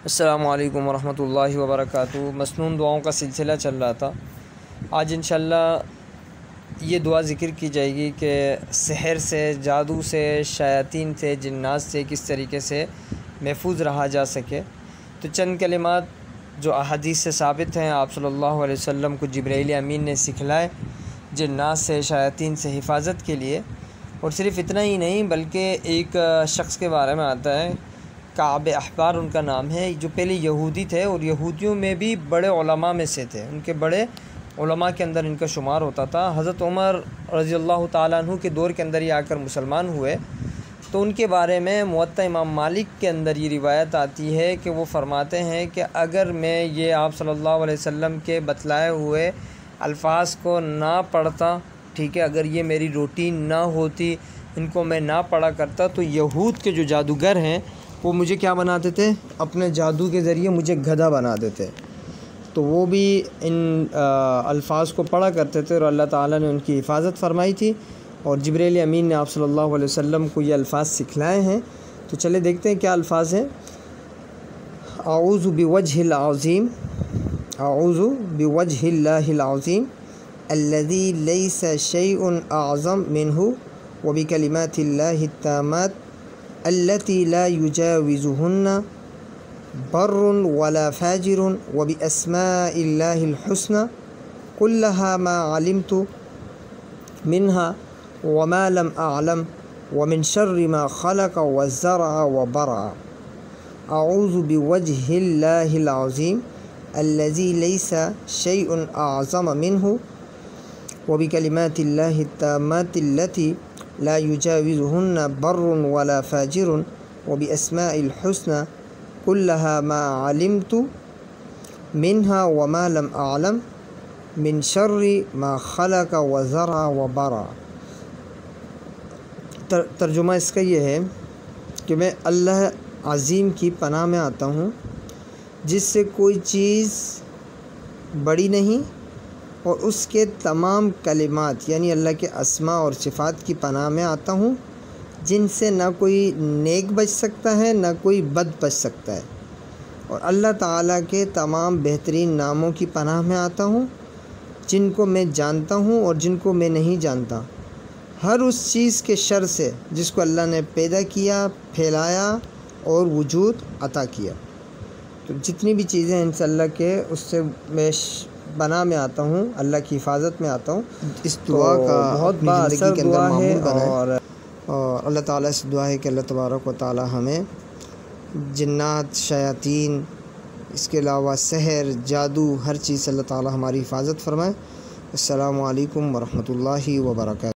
السلام علیکم ورحمۃ اللہ وبرکاتہ۔ مسنون دعاؤں کا سلسلہ چل رہا تھا۔ آج انشاءاللہ یہ دعا ذکر کی جائے گی کہ سحر سے، جادو سے، شیاطین سے، جنات سے کس طریقے سے محفوظ رہا جا سکے۔ تو چند کلمات جو احادیث سے ثابت ہیں، آپ صلی اللہ علیہ وسلم کو جبرائیل امین نے سکھلائے جنات سے، شیاطین سے حفاظت کے لیے۔ اور صرف اتنا ہی نہیں بلکہ ایک شخص کے بارے میں آتا ہے، کعب احبار ان کا نام ہے، جو پہلے یہودی تھے اور یہودیوں میں بھی بڑے علماء میں سے تھے، ان کے بڑے علماء کے اندر ان کا شمار ہوتا تھا۔ حضرت عمر رضی اللہ تعالیٰ عنہ کے دور کے اندر یہ آ کر مسلمان ہوئے، تو ان کے بارے میں موطا امام مالک کے اندر یہ روایت آتی ہے کہ وہ فرماتے ہیں کہ اگر میں یہ آپ صلی اللہ علیہ وسلم کے بتلائے ہوئے الفاظ کو نہ پڑھتا، ٹھیک ہے، اگر یہ میری روٹین نہ ہوتی، ان کو میں نہ پڑھا کرتا، تو یہود کے جو جادوگر ہیں وہ مجھے کیا بناتے تھے؟ اپنے جادو کے ذریعے مجھے گدھا بنا دیتے۔ تو وہ بھی ان الفاظ کو پڑھا کرتے تھے اور اللہ تعالیٰ نے ان کی حفاظت فرمائی تھی، اور جبرائیل امین نے آپ صلی اللہ علیہ وسلم کو یہ الفاظ سکھلائے ہیں۔ تو چلے دیکھتے ہیں کیا الفاظ ہیں۔ اعوذ بوجہ العظیم، اعوذ بوجہ اللہ العظیم الذی لیس شیء اعظم منہ وبکلمات اللہ التامات التي لا يجاوزهن بر ولا فاجر وبأسماء الله الحسنى كلها ما علمت منها وما لم أعلم ومن شر ما خلق وزرع وبرع أعوذ بوجه الله العظيم الذي ليس شيء أعظم منه وبكلمات الله التامات التي لا يجاوزهن بر ولا فاجر وبأسماء الحسنى كلها ما علمت منها وما لم أعلم من شر ما خلق وزرع وبرع۔ ترجمہ اس کا یہ ہے کہ میں اللہ عظیم کی پناہ میں آتا ہوں، جس سے کوئی چیز بڑی نہیں، اور اس کے تمام کلمات یعنی اللہ کے اسماء اور صفات کی پناہ میں آتا ہوں، جن سے نہ کوئی نیک بچ سکتا ہے نہ کوئی بد بچ سکتا ہے، اور اللہ تعالیٰ کے تمام بہترین ناموں کی پناہ میں آتا ہوں، جن کو میں جانتا ہوں اور جن کو میں نہیں جانتا، ہر اس چیز کے شر سے جس کو اللہ نے پیدا کیا، پھیلایا اور وجود عطا کیا۔ تو جتنی بھی چیزیں ہیں انشاء اللہ کے، اس سے میں بنا میں آتا ہوں، اللہ کی حفاظت میں آتا ہوں۔ اس دعا کا بہت بااثر دعا ہے، اور اللہ تعالیٰ سے دعا ہے کہ اللہ تبارک و تعالیٰ ہمیں جنات، شیاطین، اس کے علاوہ سحر، جادو، ہر چیز سے اللہ تعالیٰ ہماری حفاظت فرمائے۔ السلام علیکم ورحمۃ اللہ وبرکاتہ۔